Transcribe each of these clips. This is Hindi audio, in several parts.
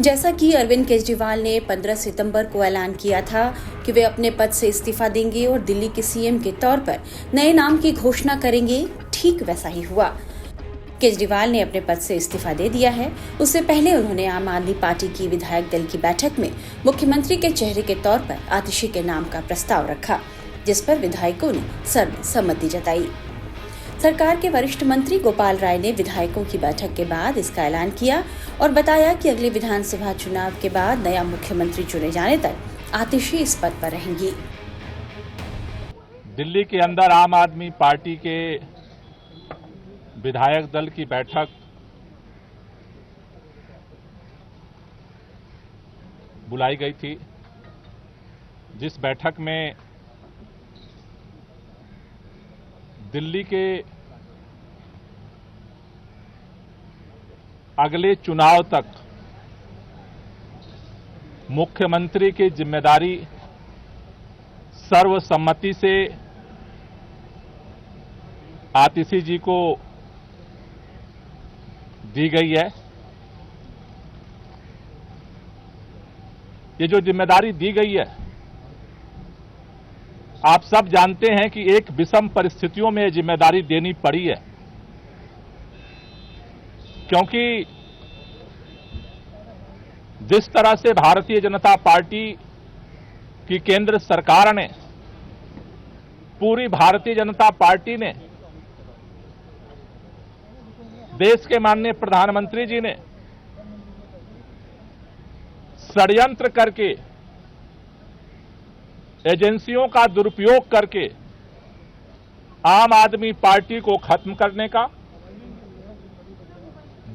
जैसा कि अरविंद केजरीवाल ने 15 सितंबर को ऐलान किया था कि वे अपने पद से इस्तीफा देंगे और दिल्ली के सीएम के तौर पर नए नाम की घोषणा करेंगे, ठीक वैसा ही हुआ। केजरीवाल ने अपने पद से इस्तीफा दे दिया है। उससे पहले उन्होंने आम आदमी पार्टी की विधायक दल की बैठक में मुख्यमंत्री के चेहरे के तौर पर आतिशी के नाम का प्रस्ताव रखा, जिस पर विधायकों ने सर्वसम्मति जताई। सरकार के वरिष्ठ मंत्री गोपाल राय ने विधायकों की बैठक के बाद इसका ऐलान किया और बताया कि अगले विधानसभा चुनाव के बाद नया मुख्यमंत्री चुने जाने तक आतिशी इस पद पर रहेंगी। दिल्ली के अंदर आम आदमी पार्टी के विधायक दल की बैठक बुलाई गई थी, जिस बैठक में दिल्ली के अगले चुनाव तक मुख्यमंत्री की जिम्मेदारी सर्वसम्मति से आतिशी जी को दी गई है। ये जो जिम्मेदारी दी गई है, आप सब जानते हैं कि एक विषम परिस्थितियों में जिम्मेदारी देनी पड़ी है, क्योंकि जिस तरह से भारतीय जनता पार्टी की केंद्र सरकार ने, पूरी भारतीय जनता पार्टी ने, देश के माननीय प्रधानमंत्री जी ने षड्यंत्र करके, एजेंसियों का दुरुपयोग करके आम आदमी पार्टी को खत्म करने का,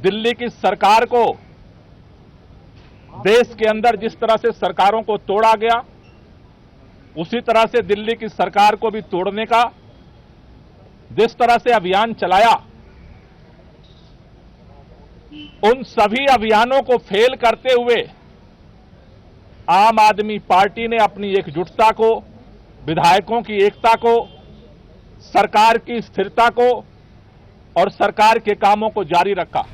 दिल्ली की सरकार को, देश के अंदर जिस तरह से सरकारों को तोड़ा गया उसी तरह से दिल्ली की सरकार को भी तोड़ने का जिस तरह से अभियान चलाया, उन सभी अभियानों को फेल करते हुए आम आदमी पार्टी ने अपनी एकजुटता को, विधायकों की एकता को, सरकार की स्थिरता को और सरकार के कामों को जारी रखा।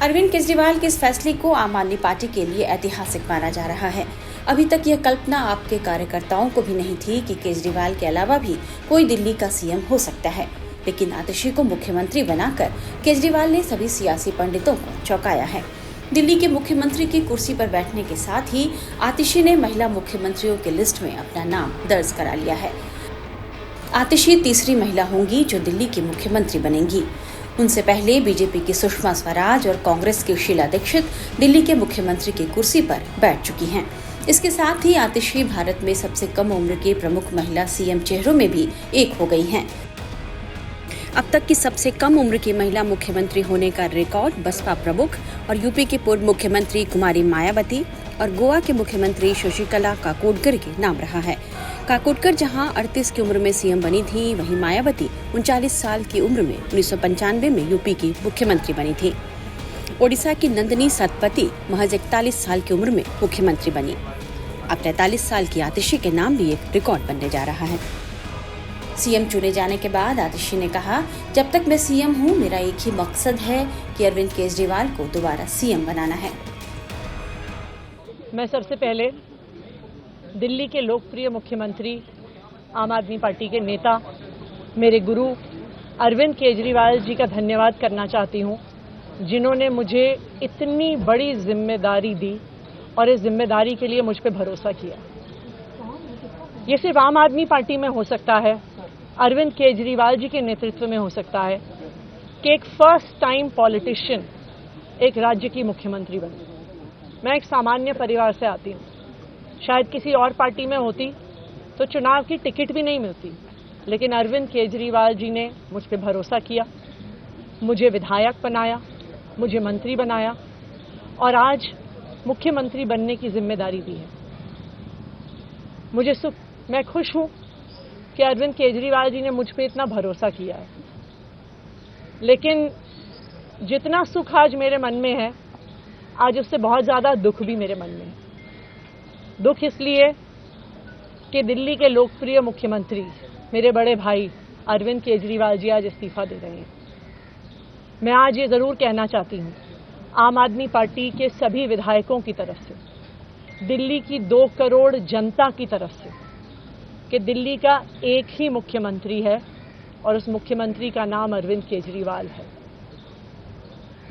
अरविंद केजरीवाल के इस फैसले को आम आदमी पार्टी के लिए ऐतिहासिक माना जा रहा है। अभी तक यह कल्पना आपके कार्यकर्ताओं को भी नहीं थी कि केजरीवाल के अलावा भी कोई दिल्ली का सीएम हो सकता है, लेकिन आतिशी को मुख्यमंत्री बनाकर केजरीवाल ने सभी सियासी पंडितों को चौंकाया है। दिल्ली के मुख्यमंत्री की कुर्सी पर बैठने के साथ ही आतिशी ने महिला मुख्यमंत्रियों की लिस्ट में अपना नाम दर्ज करा लिया है। आतिशी तीसरी महिला होंगी जो दिल्ली की मुख्यमंत्री बनेंगी। उनसे पहले बीजेपी की सुषमा स्वराज और कांग्रेस की शीला दीक्षित दिल्ली के मुख्यमंत्री की कुर्सी पर बैठ चुकी हैं। इसके साथ ही आतिशी भारत में सबसे कम उम्र की प्रमुख महिला सीएम चेहरों में भी एक हो गई हैं। अब तक की सबसे कम उम्र की महिला मुख्यमंत्री होने का रिकॉर्ड बसपा प्रमुख और यूपी के पूर्व मुख्यमंत्री कुमारी मायावती और गोवा के मुख्यमंत्री शशिकला काकोडकर के नाम रहा है। काकोडकर जहां 38 की उम्र में सीएम बनी थी, वहीं मायावती 39 साल की उम्र में 1995 में यूपी की मुख्यमंत्री बनी थी। ओडिशा की नंदिनी सतपथी महज 41 साल की उम्र में मुख्यमंत्री बनी। अब 43 साल की आतिशी के नाम भी एक रिकॉर्ड बनने जा रहा है। सीएम चुने जाने के बाद आतिशी ने कहा, जब तक मैं सीएम हूं, मेरा एक ही मकसद है कि अरविंद केजरीवाल को दोबारा सीएम बनाना है। मैं सबसे पहले दिल्ली के लोकप्रिय मुख्यमंत्री, आम आदमी पार्टी के नेता, मेरे गुरु अरविंद केजरीवाल जी का धन्यवाद करना चाहती हूं, जिन्होंने मुझे इतनी बड़ी जिम्मेदारी दी और इस जिम्मेदारी के लिए मुझ पर भरोसा किया। ये सिर्फ आम आदमी पार्टी में हो सकता है, अरविंद केजरीवाल जी के नेतृत्व में हो सकता है कि एक फर्स्ट टाइम पॉलिटिशियन एक राज्य की मुख्यमंत्री बने। मैं एक सामान्य परिवार से आती हूँ। शायद किसी और पार्टी में होती तो चुनाव की टिकट भी नहीं मिलती, लेकिन अरविंद केजरीवाल जी ने मुझ पर भरोसा किया, मुझे विधायक बनाया, मुझे मंत्री बनाया और आज मुख्यमंत्री बनने की जिम्मेदारी दी है। मैं खुश हूं कि अरविंद केजरीवाल जी ने मुझ पर इतना भरोसा किया है, लेकिन जितना सुख आज मेरे मन में है, आज उससे बहुत ज़्यादा दुख भी मेरे मन में है। दुख इसलिए कि दिल्ली के लोकप्रिय मुख्यमंत्री, मेरे बड़े भाई अरविंद केजरीवाल जी आज इस्तीफा दे रहे हैं। मैं आज ये ज़रूर कहना चाहती हूँ आम आदमी पार्टी के सभी विधायकों की तरफ से, दिल्ली की 2 करोड़ जनता की तरफ से कि दिल्ली का एक ही मुख्यमंत्री है और उस मुख्यमंत्री का नाम अरविंद केजरीवाल है।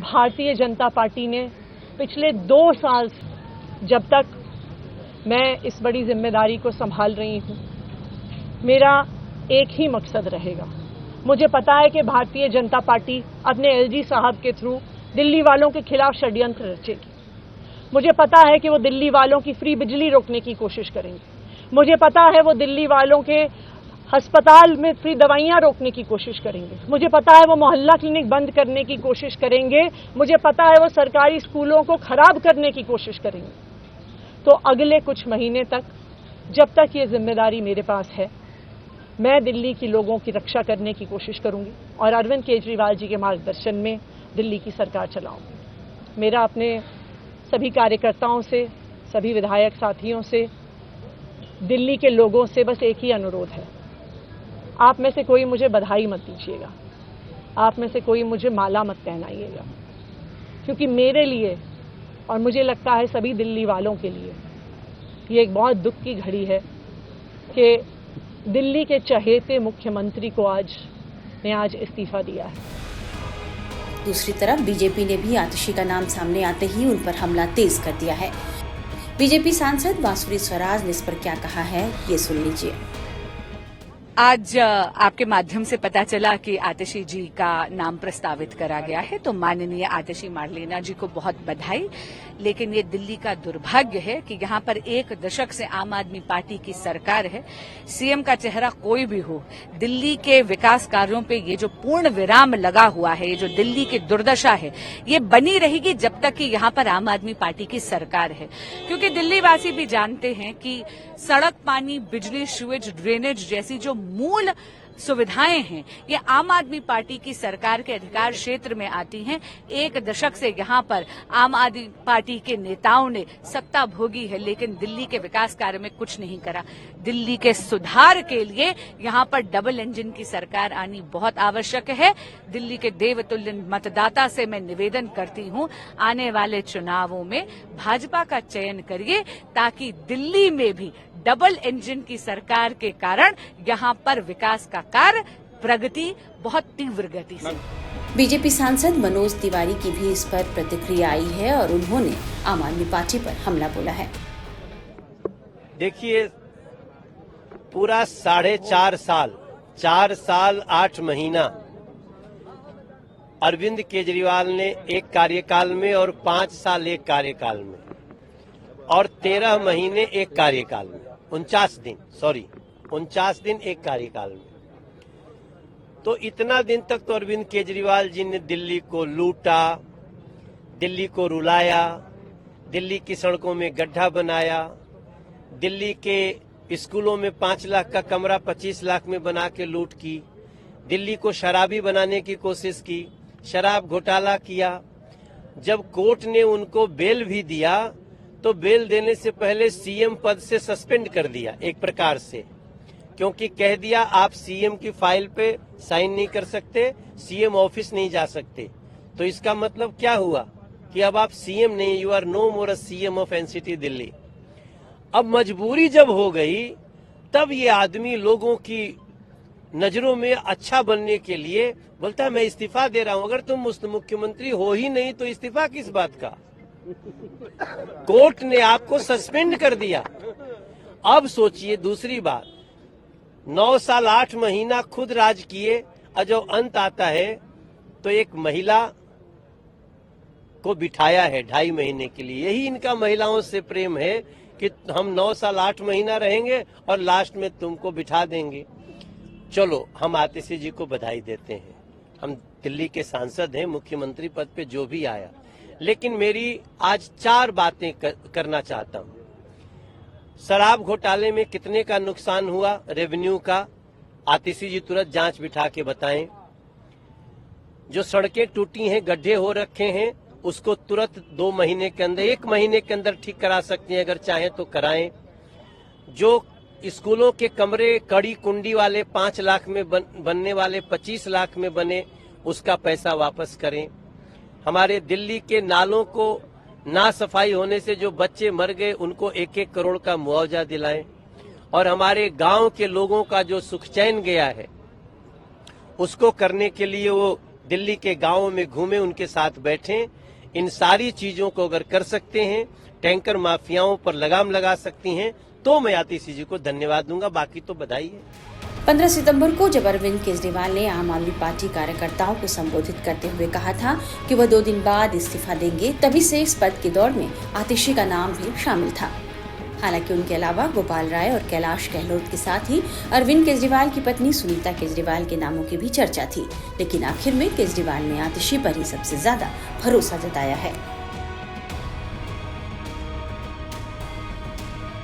भारतीय जनता पार्टी ने पिछले 2 साल से, जब तक मैं इस बड़ी जिम्मेदारी को संभाल रही हूं, मेरा एक ही मकसद रहेगा। मुझे पता है कि भारतीय जनता पार्टी अपने एलजी साहब के थ्रू दिल्ली वालों के खिलाफ षड्यंत्र रचेगी। मुझे पता है कि वो दिल्ली वालों की फ्री बिजली रोकने की कोशिश करेंगे। मुझे पता है वो दिल्ली वालों के अस्पताल में फ्री दवाइयां रोकने की कोशिश करेंगे। मुझे पता है वो मोहल्ला क्लिनिक बंद करने की कोशिश करेंगे। मुझे पता है वो सरकारी स्कूलों को खराब करने की कोशिश करेंगे। तो अगले कुछ महीने तक, जब तक ये जिम्मेदारी मेरे पास है, मैं दिल्ली के लोगों की रक्षा करने की कोशिश करूंगी और अरविंद केजरीवाल जी के मार्गदर्शन में दिल्ली की सरकार चलाऊंगी। मेरा अपने सभी कार्यकर्ताओं से, सभी विधायक साथियों से, दिल्ली के लोगों से बस एक ही अनुरोध है, आप में से कोई मुझे बधाई मत दीजिएगा, आप में से कोई मुझे माला मत पहनाइएगा, क्योंकि मेरे लिए और मुझे लगता है सभी दिल्ली वालों के लिए ये एक बहुत दुख की घड़ी है कि दिल्ली के चहेते मुख्यमंत्री को आज इस्तीफा दिया है। दूसरी तरफ बीजेपी ने भी आतिशी का नाम सामने आते ही उन पर हमला तेज कर दिया है। बीजेपी सांसद बांसुरी स्वराज ने इस पर क्या कहा है, ये सुन लीजिए। आज आपके माध्यम से पता चला कि आतिशी जी का नाम प्रस्तावित करा गया है, तो माननीय आतिशी मार्लेना जी को बहुत बधाई। लेकिन ये दिल्ली का दुर्भाग्य है कि यहाँ पर 1 दशक से आम आदमी पार्टी की सरकार है। सीएम का चेहरा कोई भी हो, दिल्ली के विकास कार्यों पे ये जो पूर्ण विराम लगा हुआ है, ये जो दिल्ली की दुर्दशा है, ये बनी रहेगी जब तक कि यहाँ पर आम आदमी पार्टी की सरकार है। क्योंकि दिल्ली वासी भी जानते हैं कि सड़क, पानी, बिजली, सीवेज, ड्रेनेज जैसी जो मूल सुविधाएं हैं, ये आम आदमी पार्टी की सरकार के अधिकार क्षेत्र में आती हैं। 1 दशक से यहाँ पर आम आदमी पार्टी के नेताओं ने सत्ता भोगी है, लेकिन दिल्ली के विकास कार्य में कुछ नहीं करा। दिल्ली के सुधार के लिए यहाँ पर डबल इंजन की सरकार आनी बहुत आवश्यक है। दिल्ली के देवतुल्य मतदाता से मैं निवेदन करती हूँ, आने वाले चुनावों में भाजपा का चयन करिए, ताकि दिल्ली में भी डबल इंजन की सरकार के कारण यहाँ पर विकास का कार्य, प्रगति बहुत तीव्र गति से। बीजेपी सांसद मनोज तिवारी की भी इस पर प्रतिक्रिया आई है और उन्होंने आम आदमी पार्टी पर हमला बोला है। देखिए, पूरा 4.5 साल, 4 साल 8 महीना अरविंद केजरीवाल ने एक कार्यकाल में और 5 साल एक कार्यकाल में और 13 महीने एक कार्यकाल में, 49 दिन एक कार्यकाल में। तो इतना दिन तक तो अरविंद केजरीवाल जी ने दिल्ली को लूटा, दिल्ली को रुलाया, दिल्ली की सड़कों में गड्ढा बनाया, दिल्ली के स्कूलों में 5 लाख का कमरा 25 लाख में बना के लूट की, दिल्ली को शराबी बनाने की कोशिश की, शराब घोटाला किया। जब कोर्ट ने उनको बेल भी दिया तो बेल देने से पहले सीएम पद से सस्पेंड कर दिया एक प्रकार से, क्योंकि कह दिया आप सीएम की फाइल पे साइन नहीं कर सकते, सीएम ऑफिस नहीं जा सकते। तो इसका मतलब क्या हुआ कि अब आप सीएम नहीं, you are no more a CM of NCT Delhi. अब मजबूरी जब हो गई, तब ये आदमी लोगों की नजरों में अच्छा बनने के लिए बोलता है मैं इस्तीफा दे रहा हूं। अगर तुम मुख्यमंत्री हो ही नहीं तो इस्तीफा किस बात का? कोर्ट ने आपको सस्पेंड कर दिया। अब सोचिए दूसरी बात, 9 साल 8 महीना खुद राज किए और जब अंत आता है तो एक महिला को बिठाया है 2.5 महीने के लिए। यही इनका महिलाओं से प्रेम है कि हम 9 साल 8 महीना रहेंगे और लास्ट में तुमको बिठा देंगे। चलो, हम आतिशी जी को बधाई देते हैं, हम दिल्ली के सांसद हैं, मुख्यमंत्री पद पे जो भी आया। लेकिन मेरी आज 4 बातें करना चाहता हूं। शराब घोटाले में कितने का नुकसान हुआ रेवेन्यू का, आतिशी जी तुरंत जांच बिठा के बताएं। जो सड़कें टूटी हैं, गड्ढे हो रखे हैं, उसको तुरंत 2 महीने के अंदर, 1 महीने के अंदर ठीक करा सकते हैं, अगर चाहें तो कराएं। जो स्कूलों के कमरे कड़ी कुंडी वाले 5 लाख में बनने वाले 25 लाख में बने, उसका पैसा वापस करें। हमारे दिल्ली के नालों को ना सफाई होने से जो बच्चे मर गए उनको 1-1 करोड़ का मुआवजा दिलाएं और हमारे गांव के लोगों का जो सुख चैन गया है उसको करने के लिए वो दिल्ली के गांवों में घूमे, उनके साथ बैठें। इन सारी चीजों को अगर कर सकते हैं, टैंकर माफियाओं पर लगाम लगा सकती हैं, तो मैं आतिशी जी को धन्यवाद दूंगा, बाकी तो बधाई है। 15 सितंबर को जब अरविंद केजरीवाल ने आम आदमी पार्टी कार्यकर्ताओं को संबोधित करते हुए कहा था कि वह 2 दिन बाद इस्तीफा देंगे, तभी से इस पद की दौड़ में आतिशी का नाम भी शामिल था। हालांकि उनके अलावा गोपाल राय और कैलाश गहलोत के साथ ही अरविंद केजरीवाल की पत्नी सुनीता केजरीवाल के नामों की भी चर्चा थी, लेकिन आखिर में केजरीवाल ने आतिशी पर ही सबसे ज्यादा भरोसा जताया है।